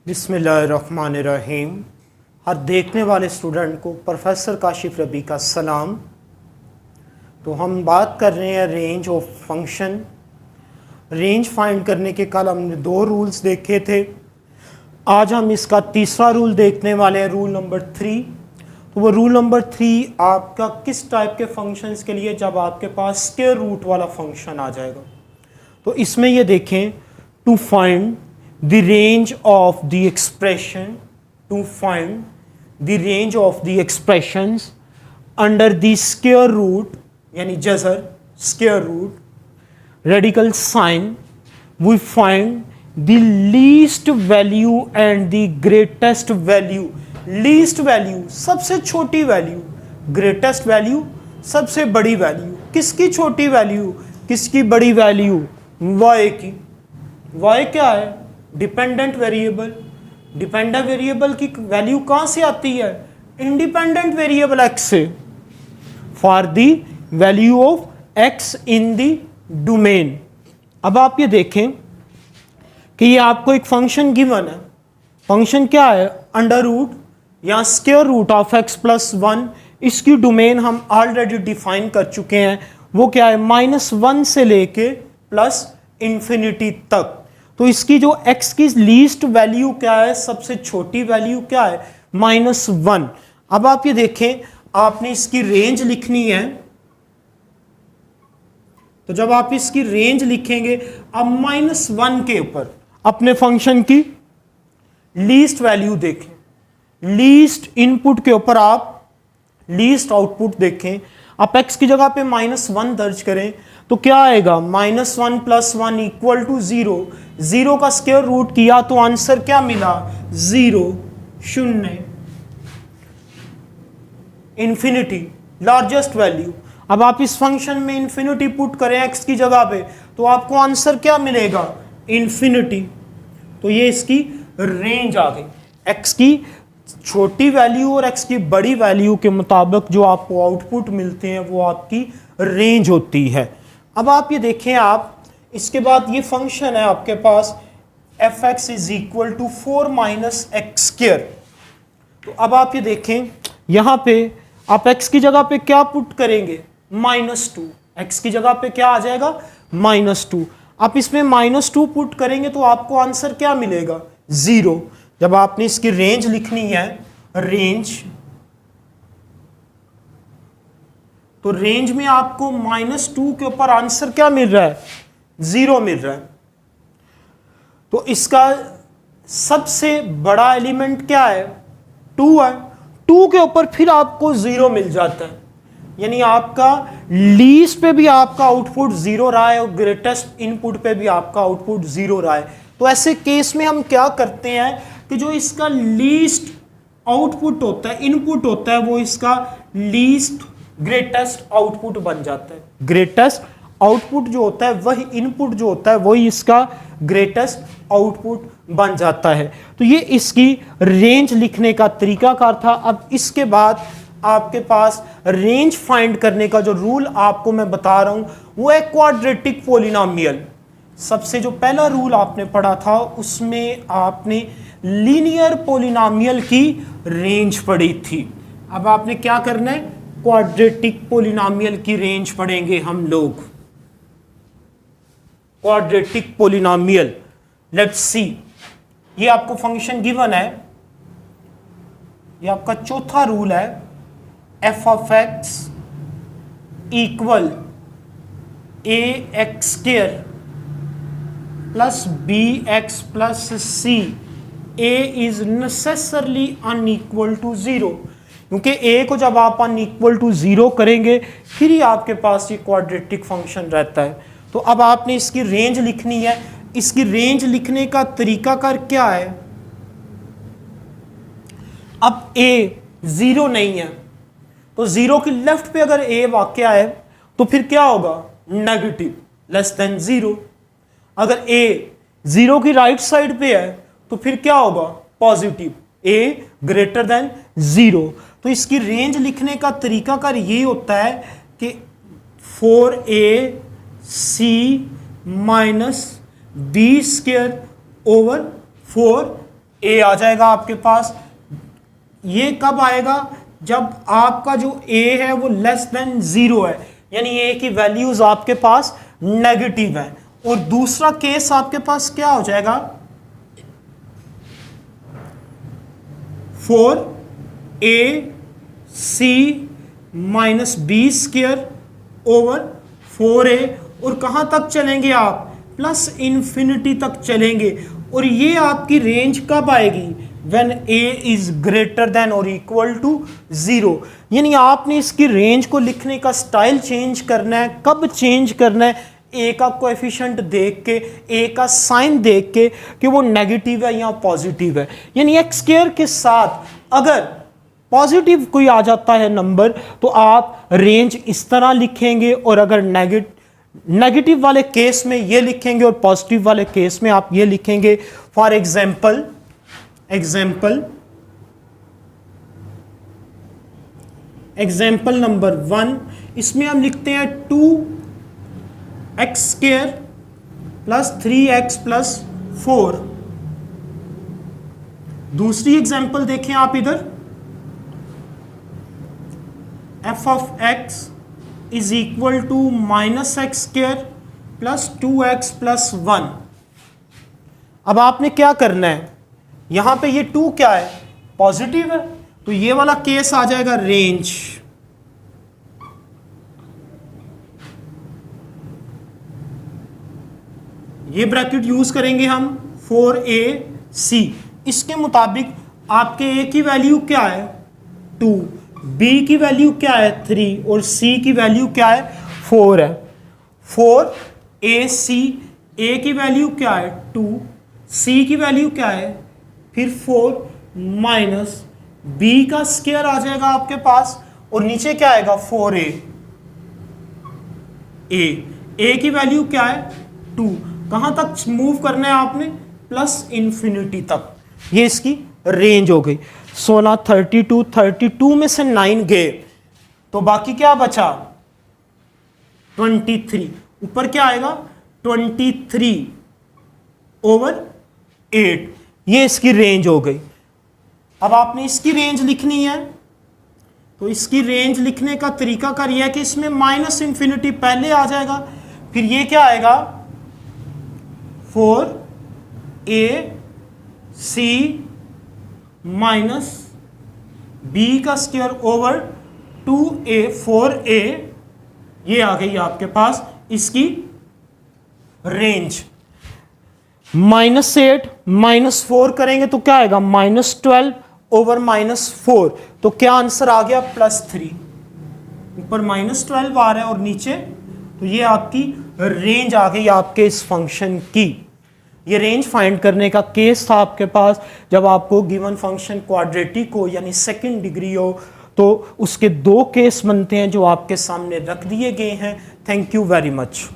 बिस्मिल्लाहिर्रहमानिर्रहीम। हर देखने वाले स्टूडेंट को प्रोफेसर काशिफ रबी का सलाम। तो हम बात कर रहे हैं range of function. Range find करने के कल हमने 2 रूल्स देखे थे। आज हम इसका तीसरा रूल देखने वाले हैं, रूल नंबर 3। तो वो रूल नंबर 3 आपका किस टाइप के फंक्शंस के लिए, जब आपके पास स्क्वायर रूट वाला फंक्शन आ जाएगा। तो इसमें ये देखें, to find the range of the expression, to find the range of the expressions under the square root यानी जज़र square root radical sign, we find the least value and the greatest value। least value सबसे छोटी value, greatest value सबसे बड़ी value. किसकी छोटी value, किसकी बड़ी value? y की। y क्या है? Dependent variable. डिपेंडेंट वेरिएबल की वैल्यू कहां से आती है? इंडिपेंडेंट वेरिएबल x से। For the value of x in the domain. अब आप ये देखें कि ये आपको एक फंक्शन गिवन है। फंक्शन क्या है? अंडर रूट या square root of x plus 1। इसकी डोमेन हम ऑलरेडी डिफाइन कर चुके हैं। वो क्या है? -1 से लेके प्लस इंफिनिटी तक। तो इसकी जो x की लीस्ट वैल्यू क्या है, सबसे छोटी वैल्यू क्या है? -1। अब आप ये देखें, आपने इसकी रेंज लिखनी है। तो जब आप इसकी रेंज लिखेंगे, अब -1 के ऊपर अपने फंक्शन की लीस्ट वैल्यू देखें। लीस्ट इनपुट के ऊपर आप लीस्ट आउटपुट देखें। आप x की जगह पे -1 दर्ज करें तो क्या आएगा? -1 + 1 = 0। 0 का स्क्वायर रूट किया तो आंसर क्या मिला? 0, 0, इंफिनिटी, लार्जेस्ट वैल्यू। अब आप इस फंक्शन में इंफिनिटी पुट करें x की जगह पे तो आपको आंसर क्या मिलेगा? इंफिनिटी। तो ये इसकी रेंज आ गई। x की छोटी वैल्यू और x की बड़ी वैल्यू के मुताबिक जो आपको आउटपुट मिलते हैं वो आपकी रेंज होती है। अब आप ये देखें, आप इसके बाद ये फंक्शन है आपके पास f(x) = 4 - x²। तो अब आप ये देखें, यहां पे आप x की जगह पे क्या पुट करेंगे? -2। x की जगह पे क्या आ जाएगा? -2। आप इसमें -2 पुट करेंगे तो आपको आंसर क्या मिलेगा? 0। जब आपने इसकी रेंज लिखनी है, रेंज, तो रेंज में आपको -2 के ऊपर आंसर क्या मिल रहा है? 0 मिल रहा है। तो इसका सबसे बड़ा एलिमेंट क्या है? 2 है। 2 के ऊपर फिर आपको 0 मिल जाता है, यानी आपका लीस्ट पे भी आपका आउटपुट 0 रहा है और ग्रेटेस्ट इनपुट पे भी आपका आउटपुट 0 रहा है। तो ऐसे केस में हम क्या करते हैं कि जो इसका लीस्ट आउटपुट होता है, इनपुट होता है, वो इसका लीस्ट ग्रेटेस्ट आउटपुट बन जाता है। ग्रेटेस्ट आउटपुट जो होता है वही इनपुट जो होता है वही इसका ग्रेटेस्ट आउटपुट बन जाता है। तो ये इसकी रेंज लिखने का तरीकाकार था। अब इसके बाद आपके पास रेंज फाइंड करने का जो रूल आपको मैं बता रहा हूं वो है क्वाड्रेटिक पॉलिनोमियल। सबसे जो पहला रूल आपने पढ़ा था उसमें आपने लीनियर पॉलिनोमियल की रेंज पढ़ी थी। अब आपने क्या करना है? क्वाड्रेटिक पॉलिनोमियल की रेंज पढ़ेंगे हम लोग। Quadratic polynomial, let's see. ये आपको फंक्शन गिवन है, ये आपका चौथा रूल है। f(x) = ax² + bx + c। a is necessarily unequal to 0, क्योंकि a को जब आप अनइक्वल टू 0 करेंगे फिर ही आपके पास ये क्वाड्रेटिक फंक्शन रहता है। तो अब आपने इसकी रेंज लिखनी है। इसकी रेंज लिखने का तरीकाकार क्या है? अब a 0 नहीं है तो 0 की लेफ्ट पे अगर a वाक़या है तो फिर क्या होगा? नेगेटिव, <0। अगर a 0 की राइट साइड पे है तो फिर क्या होगा? Positive, a <0। तो इसकी रेंज लिखने का तरीकाकार ये होता है कि 4ac - b² / 4 ए आ जाएगा आपके पास। ये कब आएगा? जब आपका जो ए है वो लेस देन 0 है, यानी ए की वैल्यूज आपके पास नेगेटिव है। और दूसरा केस आपके पास क्या हो जाएगा? 4ac minus B square over 4a, और कहां तक चलेंगे आप? प्लस इन्फिनिटी तक चलेंगे। और ये आपकी रेंज कब आएगी? When a is greater than और इक्वल टू 0। यानी आपने इसकी रेंज को लिखने का स्टाइल चेंज करना है। कब चेंज करना है? a का कोएफिशिएंट देख के, a का साइन देख के कि वो नेगेटिव है या पॉजिटिव है। यानी एक्स स्क्वायर के साथ अगर पॉजिटिव कोई आ जाता है नंबर तो आप रेंज इस तरह लिखेंगे, और अगर नेगेटिव वाले केस में ये लिखेंगे और पॉजिटिव वाले केस में आप ये लिखेंगे। फॉर एग्जाम्पल नंबर 1, इसमें हम लिखते हैं 2x square plus 3x plus 4। दूसरी एग्जाम्पल देखें आप इधर, f of x is equal to minus x square plus 2x plus 1। अब आपने क्या करना है? यहां पे ये 2 क्या है? पॉजिटिव है, तो ये वाला केस आ जाएगा रेंज। ये ब्रैकेट यूज करेंगे हम 4ac। इसके मुताबिक आपके a की वैल्यू क्या है? 2, b की वैल्यू क्या है? 3, और c की वैल्यू क्या है? 4 है। 4ac, a की वैल्यू क्या है? 2, c की वैल्यू क्या है? फिर 4 माइनस b का स्क्वायर आ जाएगा आपके पास, और नीचे क्या आएगा? 4a। a की वैल्यू क्या है? 2। कहां तक मूव करना है आपने? प्लस इन्फिनिटी तक। ये इसकी रेंज हो गई। 16, 32 में से 9 गए तो बाकी क्या बचा? 23। ऊपर क्या आएगा? 23 ओवर 8। ये इसकी रेंज हो गई। अब आपने इसकी रेंज लिखनी है, तो इसकी रेंज लिखने का तरीका कर यह है कि इसमें माइनस इन्फिनिटी पहले आ जाएगा, फिर ये क्या आएगा? 4ac माइनस b का स्क्वायर ओवर 2a 4a। ये आ गई आपके पास इसकी रेंज। -8 -4 करेंगे तो क्या आएगा? -12 ओवर -4। तो क्या आंसर आ गया? +3। ऊपर -12 आ रहा है और नीचे, तो ये आपकी रेंज आ गई आपके इस फंक्शन की। ये रेंज फाइंड करने का केस था आपके पास जब आपको गिवन फंक्शन क्वाड्रेटिक हो यानी सेकंड डिग्री हो, तो उसके 2 केस बनते हैं जो आपके सामने रख दिए गए हैं। Thank you very much.